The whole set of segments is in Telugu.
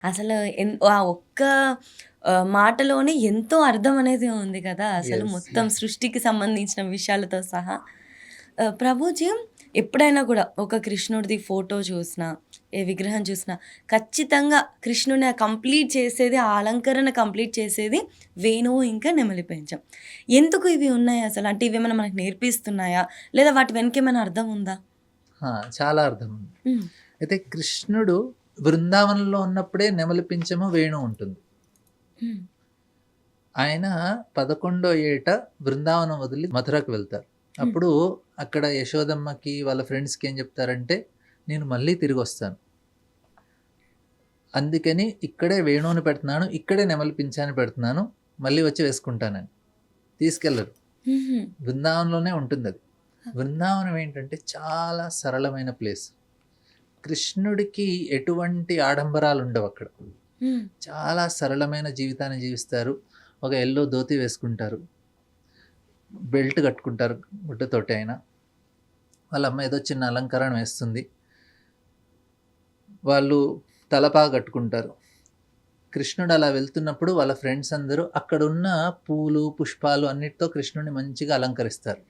అసలు ఆ ఒక్క మాటలోనే ఎంతో అర్థం అనేది ఉంది కదా! అసలు యెస్. మొత్తం సృష్టికి సంబంధించిన విషయాలతో సహా. ప్రభుజీ ఎప్పుడైనా కూడా ఒక కృష్ణుడిది ఫోటో చూసినా, ఏ విగ్రహం చూసినా ఖచ్చితంగా కృష్ణుడిని కంప్లీట్ చేసేది, ఆ అలంకరణ కంప్లీట్ చేసేది వేణువు ఇంకా నెమలి పించం. ఎందుకు ఇవి ఉన్నాయి అసలు? అంటే ఇవేమైనా మనకు నేర్పిస్తున్నాయా? లేదా వాటి వెనకేమైనా అర్థం ఉందా? ఆ! చాలా అర్థం ఉంది. హ్మ్. అయితే కృష్ణుడు బృందావనంలో ఉన్నప్పుడే నెమలి పించము, వేణువు ఉంటుంది. హ్మ్. ఆయన 11 ఏట బృందావనం వదిలి మథురకు వెళ్తారు. హ్మ్. అప్పుడు అక్కడ యశోదమ్మకి, వాళ్ళ ఫ్రెండ్స్‌కి ఏం చెప్తారంటే, "నేను మళ్ళీ తిరిగొస్తాను. అందుకని ఇక్కడే వేణువుని పెడుతున్నాను. ఇక్కడే నెమలి పించాన్ని పెడుతున్నాను. మళ్ళీ వచ్చి వేసుకుంటానని." తీసుకెళ్లరు. హుహు. బృందావనంలోనే ఉంటుందది. బృందావనం ఏంటంటే చాలా సరళమైన ప్లేస్. కృష్ణుడికి ఎటువంటి ఆడంబరాలుండవక్కడ. హ్మ్. చాలా సరళమైన జీవితాన్ని జీవిస్తారు. ఒక యెల్లో ధోతి వేసుకుంటారు. బెల్ట్ కట్టుకుంటారు గుడ్డతోటి ఆయన. వాళ్ళ అమ్మ ఏదో చిన్న అలంకరణ వేస్తుంది. వాళ్ళు తలపాగా కట్టుకుంటారు. కృష్ణుడు అలా వెళ్తున్నప్పుడు వాళ్ళ ఫ్రెండ్స్ అందరూ అక్కడున్న పూలు, పుష్పాలు అన్నిటితో కృష్ణుడిని మంచిగా అలంకరిస్తారు.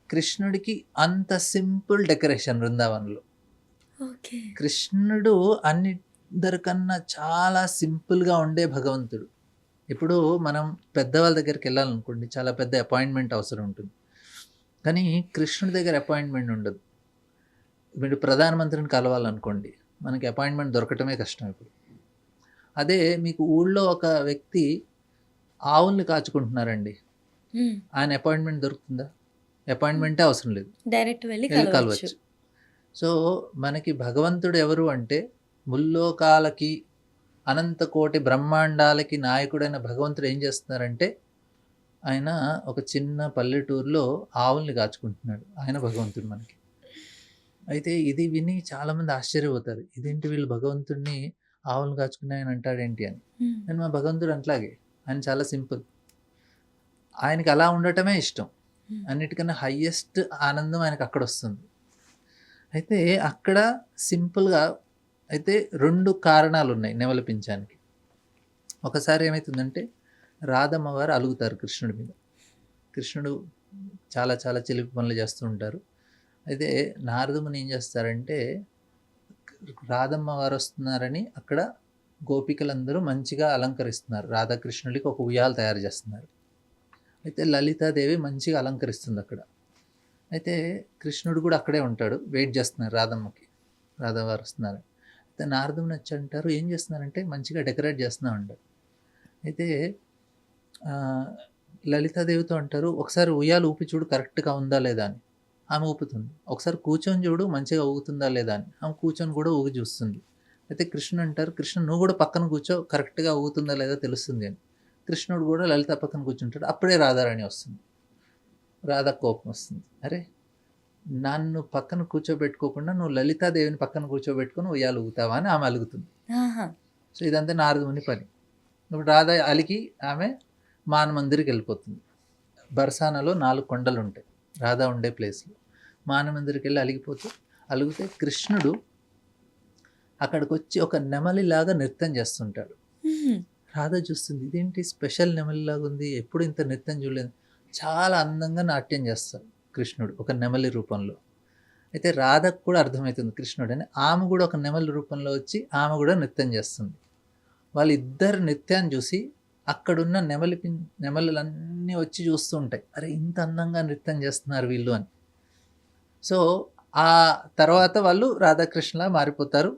కృష్ణుడికి అంత సింపుల్ డెకరేషన్ బృందావనంలో. ఓకే. కృష్ణుడు అందరికన్నా చాలా సింపుల్‌గా ఉండే భగవంతుడు. ఇప్పుడు మనం పెద్దవాళ్ళ దగ్గరికెళ్ళాలనుకోండి, చాలా పెద్ద అపాయింట్‌మెంట్ అవసరం ఉంటుంది. కానీ కృష్ణుడి దగ్గర అపాయింట్‌మెంట్ ఉండదు. మీరు ప్రధానమంత్రిని కలవాలనుకోండి, మనకి అపాయింట్‌మెంట్ దొరకటమే కష్టం ఇప్పుడు. అదే మీకు ఊళ్ళో ఒక వ్యక్తి ఆవుల్ని కాచుకుంటున్నారండి. హ్మ్. ఆయన అపాయింట్‌మెంట్ దొరుకుతుందా? హ్మ్. అపాయింట్‌మెంటే అవసరం లేదు. డైరెక్ట్ వెళ్లి ఎళ్లి కలవచ్చు. కలవచ్చు. సో, మనకి భగవంతుడు ఎవరు అంటే, ముల్లోకాలకి, అనంత కోటి బ్రహ్మాండాలకి నాయకుడైన భగవంతుడు ఏం చేస్తున్నారంటే, ఆయన ఒక చిన్న పల్లెటూరులో ఆవుల్ని కాచుకుంటున్నాడు. ఆయన భగవంతుడు మనకి. అయితే ఇది విని చాలామంది ఆశ్చర్యపోతారు. ఇదేంటి వీళ్ళు భగవంతుడిని ఆవులను కాచుకునే ఆయన అంటాడేంటి అని. హ్మ్. కానీ మా భగవంతుడు అట్లాగే. ఆయన చాలా సింపుల్. ఆయనకి అలా ఉండటమే ఇష్టం. హ్మ్. అన్నిటికన్నా హైయెస్ట్ ఆనందం ఆయనకక్కడొస్తుంది. అయితే అక్కడ సింపుల్‌గా అయితే 2 కారణాలున్నాయి నెమలి పించానికి. ఒకసారి ఏమైతుందంటే, రాధమ్మ వారు అలుగుతారు కృష్ణుడి మీద. కృష్ణుడు చాలా చాలా చిలిపి పనులు చేస్తూ ఉంటారు. అయితే నారదముని ఏం చేస్తారంటే, రాధమ్మ వారొస్తున్నారని అక్కడ గోపికలందరూ మంచిగా అలంకరిస్తున్నారు. రాధాకృష్ణుడికి ఒక ఉయ్యాల తయారు చేస్తున్నారు. అయితే లలితాదేవి మంచిగా అలంకరిస్తుందక్కడ. అయితే కృష్ణుడు కూడా అక్కడే ఉంటాడు. వెయిట్ చేస్తున్నారు రాధమ్మకి. రాధ వారు వస్తున్నారు. అయితే నారదుని వచ్చి అంటారు, "ఏం చేస్తున్నారంటే మంచిగా డెకరేట్ చేస్తున్నా" అంటారు. అయితే లలితాదేవితో అంటారు, "ఒకసారి ఉయ్యాల ఊపి చూడు కరెక్ట్‌గా ఉందా లేదా" అని. ఆమె ఊపుతుంది. "ఒకసారి కూర్చొని చూడు మంచిగా ఊగుతుందా లేదా" అని. ఆమె కూర్చొని కూడా ఊగి చూస్తుంది. అయితే కృష్ణుడు అంటారు, "కృష్ణ నువ్వు కూడా పక్కన కూర్చో కరెక్ట్‌గా ఊగుతుందా లేదా తెలుస్తుంది" అని. కృష్ణుడు కూడా లలిత పక్కన కూర్చుంటాడు. అప్పుడే రాధారాణి వస్తుంది. రాధకు కోపం వస్తుంది. "అరే! నన్ను పక్కన కూర్చోబెట్టుకోకుండా నువ్వు లలితాదేవిని పక్కన కూర్చోబెట్టుకొని ఉయ్యాల ఊగుతావా" అని ఆమె అలుగుతుంది. ఆహా! సో, ఇదంతా నారదుని పని. ఇప్పుడు రాధ అలిగి ఆమె మానమందిరికెళ్ళిపోతుంది. బర్సానాలో 4 కొండలుంటాయి. రాధ ఉండే ప్లేస్‌లో. మానమందిరికెళ్ళి అలిగిపోతూ అలుగుతే కృష్ణుడు అక్కడికొచ్చి ఒక నెమలిలాగా నృత్యం చేస్తుంటాడు. హుహు. రాధ చూస్తుంది. ఇదేంటి స్పెషల్ నెమలిలాగుంది. ఎప్పుడు ఇంత నృత్యం చూడలేదు. చాలా అందంగా నాట్యం చేస్తాడు కృష్ణుడు ఒక నెమలి రూపంలో. అయితే రాధకు కూడా అర్థమైతుంది కృష్ణుడని. ఆమె కూడా ఒక నెమలి రూపంలో వచ్చి ఆమె కూడా నృత్యం చేస్తుంది. వాళ్ళిద్దరి నృత్యాన్ని చూసి అక్కడున్న నెమలులన్నీ వచ్చి చూస్తూ ఉంటాయి. అరే! ఇంత అందంగా నృత్యం చేస్తున్నారు వీళ్ళు అని. సో, ఆ తర్వాత వాళ్ళు రాధాకృష్ణలా మారిపోతారు.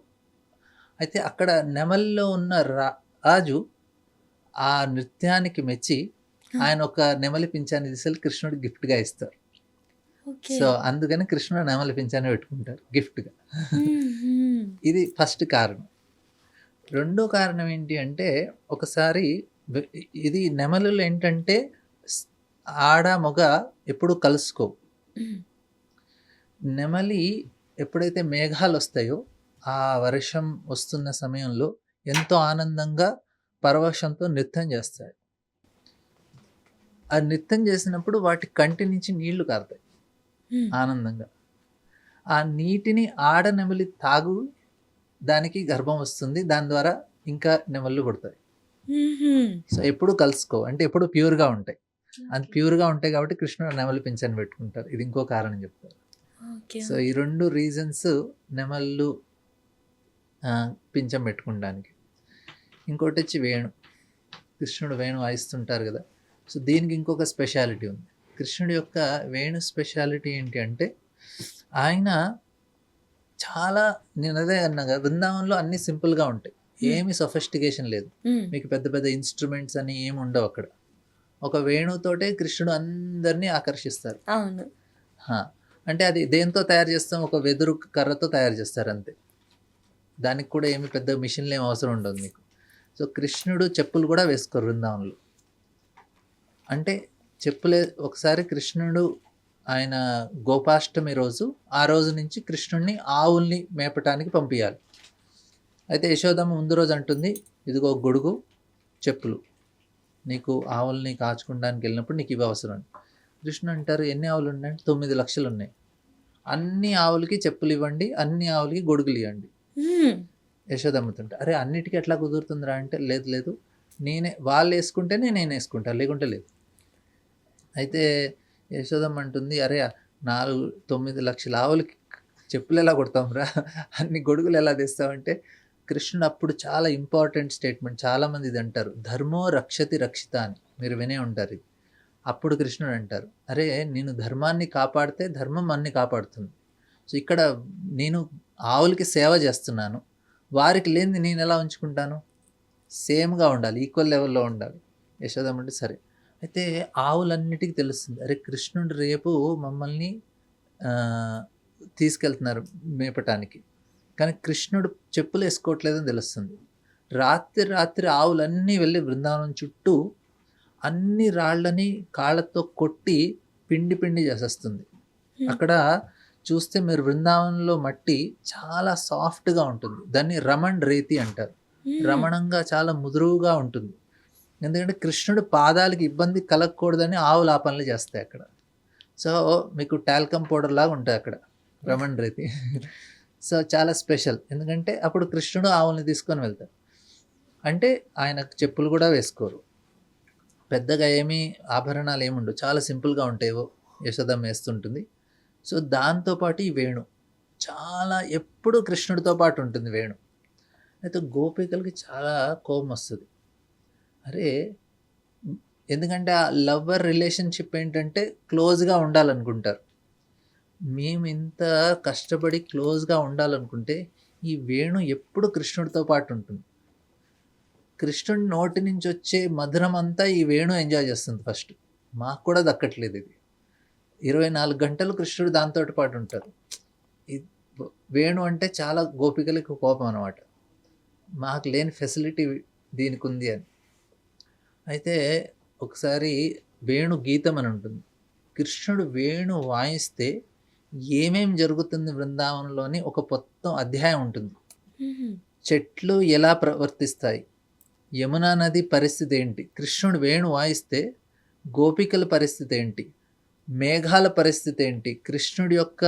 అయితే అక్కడ నెమలిలో ఉన్న రాజు ఆ నృత్యానికి మెచ్చి ఆ! ఆయన ఒక నెమలి పింఛాన్ని తీసుకెళ్ళి కృష్ణుడికి గిఫ్ట్‌గా ఇస్తారు. ఓకే. సో, అందుకని కృష్ణుడు నెమలి పింఛాన్ని పెట్టుకుంటారు గిఫ్ట్‌గా. హుహు. ఇది ఫస్ట్ కారణం. రెండో కారణం ఏంటి అంటే, ఒకసారి వె ఇది నెమలులు ఏంటంటే స్ ఆడ, మగ ఎప్పుడూ కలుసుకోవు. హ్మ్. నెమలి ఎప్పుడైతే మేఘాలొస్తాయో, ఆ వర్షం వస్తున్న సమయంలో ఎంతో ఆనందంగా, పరవశంతో నృత్యం చేస్తాయి. ఆ నృత్యం చేసినప్పుడు వాటి కంటి నుంచి నీళ్లు కారుతాయి హ్మ్. ఆనందంగా. ఆ నీటిని ఆడ నెమలి తాగు దానికి గర్భం వస్తుంది. దాని ద్వారా ఇంకా నెమళ్ళు పుడతాయి. హుహు. సో, ఎప్పుడు కలుసుకోవు. అంటే ఎప్పుడు ప్యూర్‌గా ఉంటాయి. అది ప్యూర్‌గా ఉంటాయి కాబట్టి కృష్ణుడు నెమలి పింఛని పెట్టుకుంటారు. ఇది ఇంకో కారణం చెప్తారు. ఓకే. సో, ఈ 2 రీజన్స్ నెమళ్ళు పింఛం పెట్టుకోవడానికి. ఇంకోటొచ్చి వేణు. కృష్ణుడు వేణు వాయిస్తుంటారు కదా! సో, దీనికి ఇంకొక స్పెషాలిటీ ఉంది. కృష్ణుడి యొక్క వేణు స్పెషాలిటీ ఏంటి అంటే, ఆయన చాలా నేను అదే అన్నా కదా! బృందావనంలో అన్నీ సింపుల్‌గా ఉంటాయి. ఏమి సొఫిస్టికేషన్ లేదు. హ్మ్. మీకు పెద్ద పెద్ద ఇన్‌స్ట్రుమెంట్స్ అని ఏమి ఉండవు అక్కడ. ఒక వేణుతోటే కృష్ణుడు అందరిని ఆకర్షిస్తారు. అవును. ఆ! అంటే అది దేనితో తయారు చేస్తాం? ఒక వెదురు కర్రతో తయారు చేస్తారు అంతే. దానికి కూడా ఏమి పెద్ద మిషన్‌లు ఏమి అవసరం ఉండదు మీకు. సో, కృష్ణుడు చెప్పులు కూడా వేసుకోరు బృందావనంలో. అంటే చెప్పులే ఒకసారి కృష్ణుడు ఆయన గోపాష్టమి రోజు, ఆ రోజు నుంచి కృష్ణుడిని ఆవుల్ని మేపటానికి పంపియాలి. అయితే యశోదమ్మ ముందు రోజు అంటుంది, ఇదిగో గొడుగు, చెప్పులు. నీకు ఆవుల్ని కాచుకోవడానికి వెళ్ళినప్పుడు నీకు ఇవి అవసరం అని. కృష్ణుడు అంటారు, ఎన్ని ఆవులు ఉన్నాయంటే 9 లక్షలు ఉన్నాయి. అన్ని ఆవులకి చెప్పులు ఇవ్వండి, అన్ని ఆవులకి గొడుగులు ఇవ్వండి. హ్మ్. యశోదమ్మతుంటే, అరే అన్నిటికీ ఎట్లా కుదురుతుందిరా అంటే, లేదు లేదు వాళ్ళు వేసుకుంటేనే నేను వేసుకుంటాను, లేకుంటే లేదు. అయితే యశోదమ్మ అంటుంది, అరే 9 లక్షల ఆవులకి చెప్పులు ఎలా కొడతాంరా, అన్ని గొడుగులు ఎలా తెస్తావంటే, కృష్ణుడు అప్పుడు చాలా ఇంపార్టెంట్ స్టేట్మెంట్, చాలామంది ఇది అంటారు, ధర్మో రక్షతి రక్షిత అని మీరు వినే ఉంటారు ఇది. అప్పుడు కృష్ణుడు అంటారు, అరే నేను ధర్మాన్ని కాపాడితే ధర్మం అన్ని కాపాడుతుంది. సో, ఇక్కడ నేను ఆవులకి సేవ చేస్తున్నాను, వారికి లేనిది నేను ఎలా ఉంచుకుంటాను? సేమ్‌గా ఉండాలి, ఈక్వల్ లెవెల్‌లో ఉండాలి. యశోదమ్మ అంటే సరే. అయితే ఆవులన్నిటికి తెలుస్తుంది, అరే కృష్ణుడు రేపు మమ్మల్ని తీసుకెళ్తున్నారు మేపటానికి. కానీ కృష్ణుడు చెప్పులు వేసుకోవట్లేదని తెలుస్తుంది. రాత్రి ఆవులన్నీ వెళ్ళి బృందావనం చుట్టూ అన్ని రాళ్ళని కాళ్ళతో కొట్టి పిండి చేసేస్తుంది. అక్కడ చూస్తే మీరు బృందావనంలో మట్టి చాలా సాఫ్ట్‌గా ఉంటుంది. దాన్ని రమణ్ రేతి అంటారు. రమణంగా చాలా ముదురుగా ఉంటుంది. ఎందుకంటే కృష్ణుడి పాదాలకి ఇబ్బంది కలగకూడదని ఆవులు ఆ పనులు చేస్తాయి అక్కడ. సో, మీకు టాల్కమ్ పౌడర్ లాగా ఉంటాయి అక్కడ రమణ్ రేతి. సో, చాలా స్పెషల్. ఎందుకంటే అప్పుడు కృష్ణుడు ఆవుల్ని తీసుకొని వెళ్తాడు. అంటే ఆయనకు చెప్పులు కూడా వేసుకోరు. పెద్దగా ఏమీ ఆభరణాలు ఏమి ఉండవు. చాలా సింపుల్‌గా ఉంటాయి. యశోదమ్మ వేస్తుంటుంది. సో, దాంతో పాటు ఈ వేణు చాలా ఎప్పుడు కృష్ణుడితో పాటు ఉంటుంది వేణు. అయితే గోపికలకి చాలా కోపం వస్తుంది. అరే ఎందుకంటే ఆ లవర్ రిలేషన్షిప్ ఏంటంటే క్లోజ్‌గా ఉండాలనుకుంటారు. మేము ఇంత కష్టపడి క్లోజ్‌గా ఉండాలనుకుంటే ఈ వేణు ఎప్పుడు కృష్ణుడితో పాటు ఉంటుంది. కృష్ణుడి నోటి నుంచి వచ్చే మధురం అంతా ఈ వేణు ఎంజాయ్ చేస్తుంది ఫస్ట్. మాకు కూడా దక్కట్లేదు ఇది. 24 గంటలు కృష్ణుడు దాంతో పాటు ఉంటారు. వేణు అంటే చాలా గోపికలకు కోపం అనమాట. మాకు లేని ఫెసిలిటీ దీనికి ఉంది అని. అయితే ఒకసారి వేణు గీతం అని ఉంటుంది. కృష్ణుడు వేణు వాయిస్తే ఏమేం జరుగుతుంది బృందావనంలోని ఒక మొత్తం అధ్యాయం ఉంటుంది. చెట్లు ఎలా ప్రవర్తిస్తాయి, యమునా నది పరిస్థితి ఏంటి, కృష్ణుడు వేణు వాయిస్తే గోపికల పరిస్థితి ఏంటి, మేఘాల పరిస్థితి ఏంటి, కృష్ణుడి యొక్క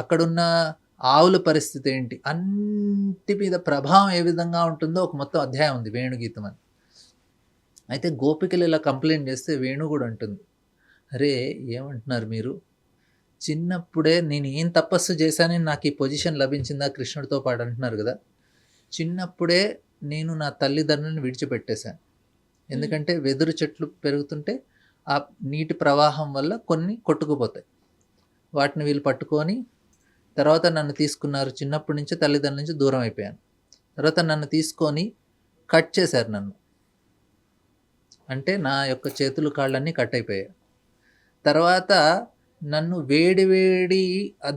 అక్కడున్న ఆవుల పరిస్థితి ఏంటి, అన్నిటి మీద ప్రభావం ఏ విధంగా ఉంటుందో ఒక మొత్తం అధ్యాయం ఉంది వేణుగీతం అని. అయితే గోపికలు ఇలా కంప్లైంట్ చేస్తే వేణు కూడా ఉంటుంది, అరే ఏమంటున్నారు మీరు, చిన్నప్పుడే నేను ఏం తపస్సు చేశానని నాకు ఈ పొజిషన్ లభించిందా కృష్ణుడితో పాటు అంటున్నారు కదా. చిన్నప్పుడే నేను నా తల్లిదండ్రులను విడిచిపెట్టేశాను. ఎందుకంటే వెదురు చెట్లు పెరుగుతుంటే ఆ నీటి ప్రవాహం వల్ల కొన్ని కొట్టుకుపోతాయి. వాటిని వీళ్ళు పట్టుకొని తర్వాత నన్ను తీసుకున్నారు. చిన్నప్పటి నుంచి తల్లిదండ్రుల నుంచి దూరం అయిపోయాను. తర్వాత నన్ను తీసుకొని కట్ చేశారు నన్ను. అంటే నా యొక్క చేతులు కాళ్ళన్నీ కట్ అయిపోయాయి. తర్వాత నన్ను వేడి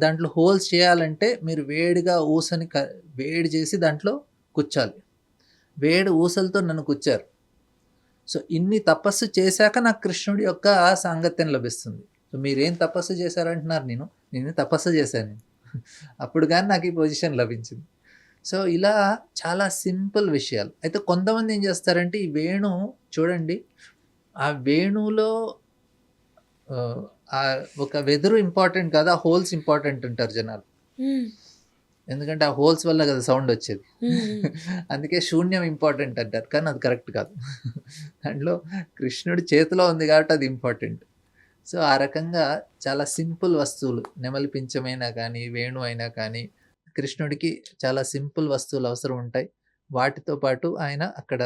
దాంట్లో హోల్స్ చేయాలంటే మీరు వేడిగా ఊసని వేడి చేసి దాంట్లో కుచ్చాలి. వేడి ఊసలతో నన్ను కుచ్చారు. సో, ఇన్ని తపస్సు చేశాక నాకు కృష్ణుడి యొక్క సాంగత్యం లభిస్తుంది. సో, మీరేం తపస్సు చేశారంటున్నారు, నేను తపస్సు చేశాను. అప్పుడు కానీ నాకు ఈ పొజిషన్ లభించింది. సో, ఇలా చాలా సింపుల్ విషయాలు. అయితే కొంతమంది ఏం చేస్తారంటే ఈ వేణు చూడండి, ఆ వేణులో ఒక వెదురు ఇంపార్టెంట్ కాదు, ఆ హోల్స్ ఇంపార్టెంట్ అంటారు జనాలు. ఎందుకంటే ఆ హోల్స్ వల్ల కదా సౌండ్ వచ్చేది. హ్మ్. అందుకే శూన్యం ఇంపార్టెంట్ అంటారు. కానీ అది కరెక్ట్ కాదు. దాంట్లో కృష్ణుడి చేతిలో ఉంది కాబట్టి అది ఇంపార్టెంట్. సో, ఆ రకంగా చాలా సింపుల్ వస్తువులు నెమలి పించమైనా కానీ, వేణువు అయినా కానీ, కృష్ణుడికి చాలా సింపుల్ వస్తువులు అవసరం ఉంటాయి. వాటితో పాటు ఆయన అక్కడ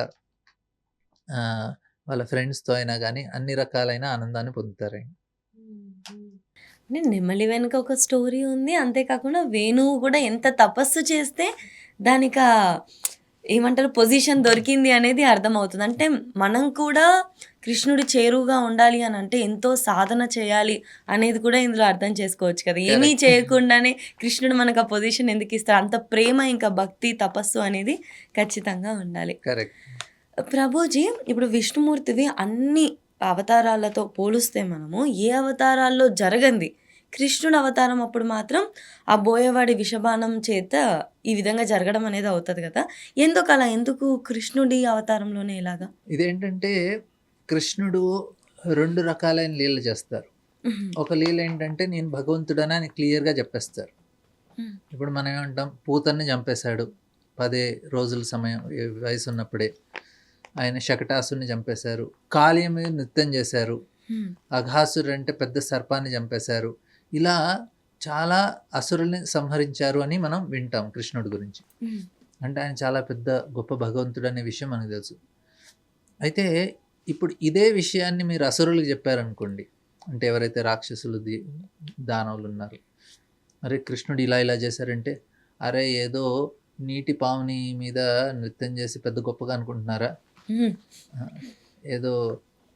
ఆహ్, వాళ్ళ ఫ్రెండ్స్‌తో అయినా గానీ, అన్ని రకాలైన ఆనందాన్ని పొందుతారాయన. హ్మ్. హ్మ్. అంటే నెమలి వెనుక ఒక స్టోరీ ఉంది. అంతే కాకుండా వేణువు గూడా ఎంత తపస్సు చేస్తే దానికా ఏమంటారు పొజిషన్ దొరికింది అనేది అర్థమవుతుంది. అంటే మనం కూడా కృష్ణుడి చేరువగా ఉండాలి అనంటే ఎంతో సాధన చేయాలి అనేది కూడా ఇందులో అర్థం చేసుకోవచ్చు కదా! ఏమీ కరెక్ట్. చేయకుండానే కృష్ణుడు మనకు ఆ పొజిషన్ ఎందుకిస్తాడు? అంత ప్రేమ ఇంకా భక్తి, తపస్సు అనేది ఖచ్చితంగా ఉండాలి. కరెక్ట్. ప్రభుజీ ఇప్పుడు విష్ణుమూర్తివి అన్ని అవతారాలతో పోలుస్తే మనము ఏ అవతారాల్లో జరగంది కృష్ణుడు అవతారం అప్పుడు మాత్రం ఆ బోయవాడి విషబాణం చేత ఈ విధంగా జరగడం అనేది అవుతది కదా! ఎందుకలా? ఎందుకు కృష్ణుడి అవతారంలోనే ఇలాగా? ఇదేంటంటే కృష్ణుడు 2 రకాలైన లీలలు చేస్తారు. హుహు. ఒక లీల ఏంటంటే నేను భగవంతుడని ఆయన క్లియర్‌గా చెప్పేస్తారు. హ్మ్. ఇప్పుడు మనం ఏమంటాం పూతన్ని చంపేశాడు. 10 రోజుల సమయం వయసున్నప్పుడే. ఆయన శకటాసురుడిని చంపేశారు. కాళీయ మీద నృత్యం చేశారు. హ్మ్. అఘాసురుడు అంటే పెద్ద సర్పాన్ని చంపేశారు. ఇలా చాలా అసురుల్ని సంహరించారు అని మనం వింటాం కృష్ణుడి గురించి. హ్మ్. అంటే ఆయన చాలా పెద్ద గొప్ప భగవంతుడు అనే విషయం మనకు తెలుసు. అయితే ఇప్పుడు ఇదే విషయాన్ని మీరు అసురులకు చెప్పారనుకోండి. అంటే ఎవరైతే రాక్షసులు, దానవులు ఉన్నారు. అరే కృష్ణుడు ఇలా ఇలా చేశారంటే, అరే ఏదో నీటి పాముని మీద నృత్యం చేసి పెద్ద గొప్పగా అనుకుంటున్నారా? హ్మ్. ఆ! ఏదో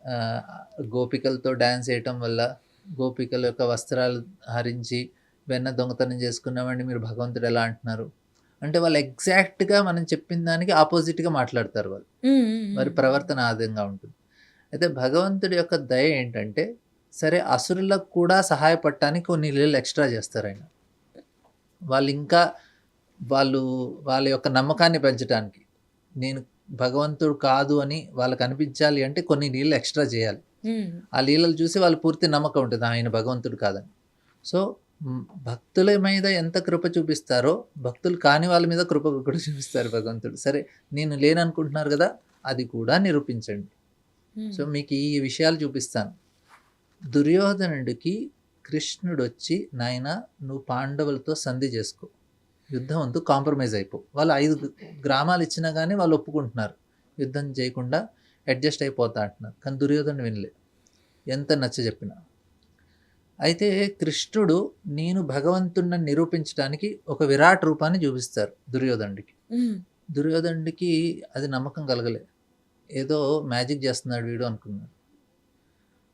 ఆహ్, గోపికలతో డాన్స్ ఏయటం వల్ల, గోపికల యొక్క వస్త్రాలు హరించి, వెన్న దొంగతనం చేసుకున్నామండి మీరు భగవంతుడు ఎలా అంటున్నారు? అంటే వాళ్ళు ఎగ్జాక్ట్‌గా మనం చెప్పిన దానికి అపోజిట్‌గా మాట్లాడతారు వాళ్ళు. హ్మ్. హ్మ్. వారి హ్మ్. ప్రవర్తన ఆ విధంగా ఉంటుంది. అయితే భగవంతుడి యొక్క దయ ఏంటంటే, సరే అసురులకు కూడా సహాయపడటానికి కొన్ని లీలలు ఎక్స్‌ట్రా చేస్తారాయన. వాళ్ళింకా వాళ్ళు వాళ్ళ యొక్క నమ్మకాన్ని పెంచటానికి. నేను భగవంతుడు కాదు అని వాళ్ళకనిపించాలి అంటే కొన్ని లీలలు ఎక్స్‌ట్రా చేయాలి. హ్మ్. ఆ లీలలు చూసి వాళ్ళు పూర్తి నమ్మకం ఉంటది. ఆయన భగవంతుడు కాదని. సో, భక్తుల మీద ఎంత కృప చూపిస్తారో, భక్తులు కాని వాళ్ళ మీద కృప కూడా చూపిస్తారు భగవంతుడు. సరే నేను లేననుకుంటున్నారు గదా! అది కూడా నిరూపించండి. హ్మ్. సో, మీకు ఈ విషయాలు చూపిస్తాను. దుర్యోధనుడికి కృష్ణుడొచ్చి, నాయనా నువ్వు పాండవులతో సంధి చేసుకో. యుద్ధం వద్దు కాంప్రమైజ్ అయిపో. వాళ్ళు 5 గ్రామాలు ఇచ్చినా గానీ వాళ్ళు ఒప్పుకుంటున్నారు. యుద్ధం చేయకుండా అడ్జస్ట్ అయిపోతా అంటున్నారు. కానీ దుర్యోధనుడు వినలే. ఎంత నచ్చజెప్పినా. అయితే కృష్ణుడు నేను భగవంతుడినని నిరూపించడానికి ఒక విరాట్ రూపాన్ని చూపిస్తారు దుర్యోధనుడికి. హ్మ్. దుర్యోధనుడికి అది నమ్మకం కలగలే. ఏదో మ్యాజిక్ చేస్తున్నాడు వీడు అనుకున్నాడు.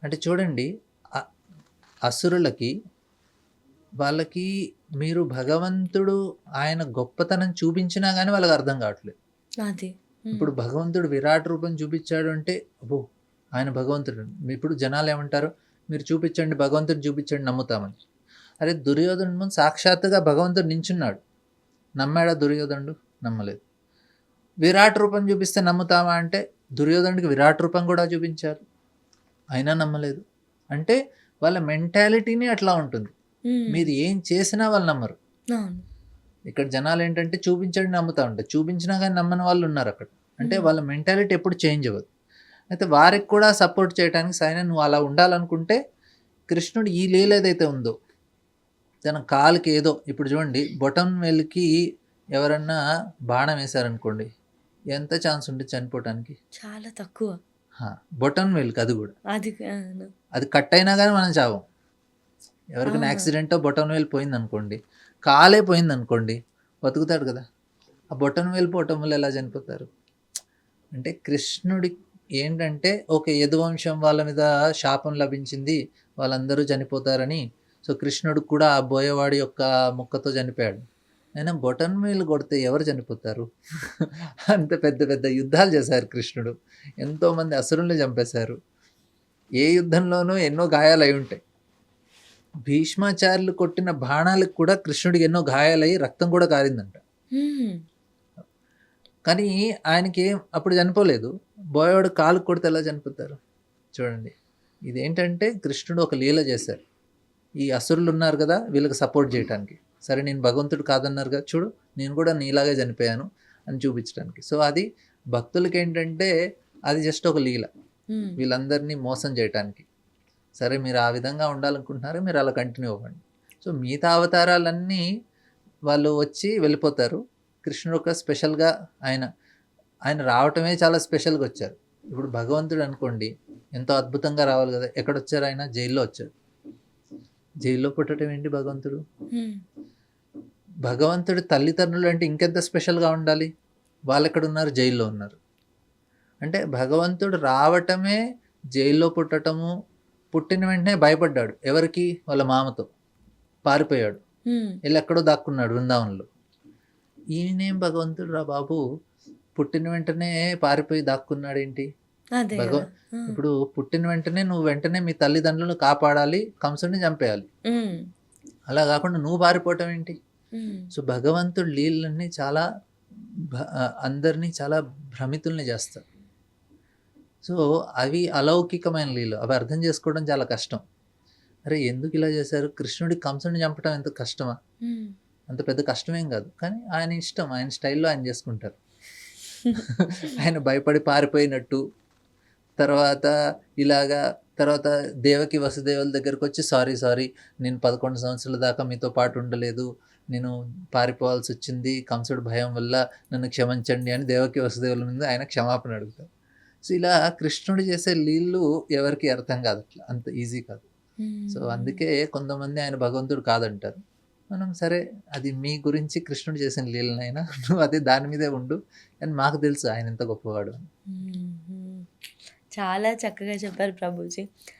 అంటే చూడండి అ అసురులకి వాళ్ళకి మీరు భగవంతుడు ఆయన గొప్పతనం చూపించినా గానీ వాళ్ళకి అర్థం కావట్లేదు. అది. హ్మ్. ఇప్పుడు భగవంతుడు విరాట్ రూపం చూపించాడు అంటే, అబ్బో! ఆయన భగవంతుడు. ఇప్పుడు జనాలేమంటారు? మీరు చూపించండి, భగవంతుడిని చూపించండి నమ్ముతామని. అరే దుర్యోధనుడు ముందు సాక్షాత్తుగా భగవంతుడు నించున్నాడు. నమ్మాడా దుర్యోధనుడు? నమ్మలేదు. విరాట్ రూపం చూపిస్తే నమ్ముతామా అంటే, దుర్యోధనుడికి విరాట్ రూపం కూడా చూపించారు. అయినా నమ్మలేదు. అంటే వాళ్ళ మెంటాలిటీనే అట్లా ఉంటుంది. హ్మ్. మీరు ఏం చేసినా వాళ్ళు నమ్మరు. అవును. ఇక్కడ జనాలేంటంటే చూపించండి నమ్ముతా ఉంటారు. చూపించినా గానీ నమ్మని వాళ్ళున్నారక్కడ. అంటే హ్మ్. వాళ్ళ మెంటాలిటీ ఎప్పుడు చేంజ్ అవ్వదు. అయితే వారికి కూడా సపోర్ట్ చేయటానికి సాయిన నువ్వు అలా ఉండాలనుకుంటే కృష్ణుడు ఈ లీల ఏదైతే ఉందో తన కాలుకి ఏదో ఇప్పుడు చూడండి బొటన్ వేలుకి ఎవరన్నా బాణం వేశారనుకోండి ఎంత ఛాన్స్ ఉంటుంది చనిపోవటానికి? చాలా తక్కువ. బొటన్ వేలుకి అది కూడా. అది అవును. అది కట్ అయినా కానీ మనం చావం. ఎవరికైనా ఆ! యాక్సిడెంటో బొటన్ వేలు పోయిందనుకోండి, కాలే పోయిందనుకోండి బతుకుతాడు కదా! ఆ బొటన్ వేలు పోవటం వల్ల ఎలా చనిపోతారు? అంటే కృష్ణుడి ఏంటంటే ఓకే యదువంశం వాళ్ళ మీద శాపం లభించింది. వాళ్ళందరూ చనిపోతారని. సో, కృష్ణుడికి కూడా ఆ బోయవాడి యొక్క ముక్కతో చనిపోయాడు. అయినా బొటన్ వేలు కొడితే ఎవరు చనిపోతారు? అంత పెద్ద పెద్ద యుద్ధాలు చేశారు కృష్ణుడు. ఎంతోమంది అసురుల్ని చంపేశారు. ఏ యుద్ధంలోనూ ఎన్నో గాయాలయి ఉంటాయి. భీష్మాచార్యులు కొట్టిన బాణాలకు కూడా కృష్ణుడికి ఎన్నో గాయాలయ్యి రక్తం కూడా కారిందంట. హ్మ్. కానీ ఆయనకి అప్పుడు చనిపోలేదు. బోయవాడు కాలుకి కొడితే ఎలా చనిపోతారు? చూడండి. ఇదేంటంటే కృష్ణుడు ఒక లీల చేశారు. ఈ అసురులున్నారు గదా! వీళ్ళకి సపోర్ట్ జేయటానికి. సరే నేను భగవంతుడు కాదన్నారుగా, చూడు నేను కూడా నీలాగే చనిపోయాను అని చూపించడానికి. సో అది భక్తులకి ఏంటంటే అది జస్ట్ ఒక లీల, హ్మ్. వీళ్ళందరినీ మోసం చేయటానికి. సరే మీరు ఆ విధంగా ఉండాలనుకుంటున్నారా, మీరు అలా కంటిన్యూ అవ్వండి. సో మిగతా అవతారాలన్నీ వాళ్ళు వచ్చి వెళ్ళిపోతారు. కృష్ణుడు ఒక స్పెషల్గా ఆయన రావటమే చాలా స్పెషల్గా వచ్చారు. ఇప్పుడు భగవంతుడు అనుకోండి ఎంతో అద్భుతంగా రావాలి కదా, ఎక్కడొచ్చారు ఆయన? జైల్లో వచ్చారు. జైల్లో పుట్టడం ఏంటి భగవంతుడు? హ్మ్. భగవంతుడి తల్లిదండ్రులు అంటే ఇంకెంత స్పెషల్గా ఉండాలి, వాళ్ళు ఎక్కడ ఉన్నారు? జైల్లో ఉన్నారు. అంటే భగవంతుడు రావటమే, జైల్లో పుట్టటము, పుట్టిన వెంటనే భయపడ్డాడు. ఎవరికి? వాళ్ళ మామతో పారిపోయాడు, హ్మ్. వెళ్ళి ఎక్కడో దాక్కున్నాడు వృందావనంలో. ఈయనేం భగవంతుడు రా బాబు, పుట్టిన వెంటనే పారిపోయి దాక్కున్నాడేంటి? అదే భగవ కదా! ఆ! ఇప్పుడు పుట్టిన వెంటనే నువ్వు వెంటనే మీ తల్లిదండ్రులను కాపాడాలి, కంసుడిని చంపేయాలి. హ్మ్. అలా కాకుండా నువ్వు పారిపోవటం ఏంటి? హ్మ్. సో భగవంతుడి లీలన్నీ చాలా అందరినీ చాలా భ్రమితుల్ని చేస్తారు. సో అవి అలౌకికమైన లీలలు, అవి అర్థం చేసుకోవడం చాలా కష్టం. అరే ఎందుకు ఇలా చేశారు? కృష్ణుడి కంసుడిని చంపడం ఎంత కష్టమా? హ్మ్. అంత పెద్ద కష్టమేం కాదు. కానీ ఆయన ఇష్టం, ఆయన స్టైల్‌లో ఆయన చేసుకుంటారు. ఆయన భయపడి పారిపోయినట్టు, తర్వాత ఇలాగా, తర్వాత దేవకి వసుదేవుల దగ్గరకొచ్చి సారీ నేను 11 సంవత్సరాల దాకా మీతో పాటు ఉండలేదు, నేను పారిపోవాల్సొచ్చింది కంసుడి భయం వల్ల, నన్ను క్షమించండి అని దేవకి వసుదేవుల ముందు ఆయన క్షమాపణ అడుగుతారు. సో ఇలా కృష్ణుడు చేసే లీలలు ఎవరికీ అర్థం కాదు, అట్లా అంత ఈజీ కాదు. సో హ్మ్. అందుకే కొంతమంది ఆయన భగవంతుడు కాదంటారు. మనం సరే అది మీ గురించి కృష్ణుడు చేసిన లీలనైనా నువ్వు అదే దాని మీదే ఉండు, అని మాకు తెలుసు ఆయన ఎంత గొప్పవాడు అని. హుహు. చాలా చక్కగా చెప్పారు ప్రభుజీ.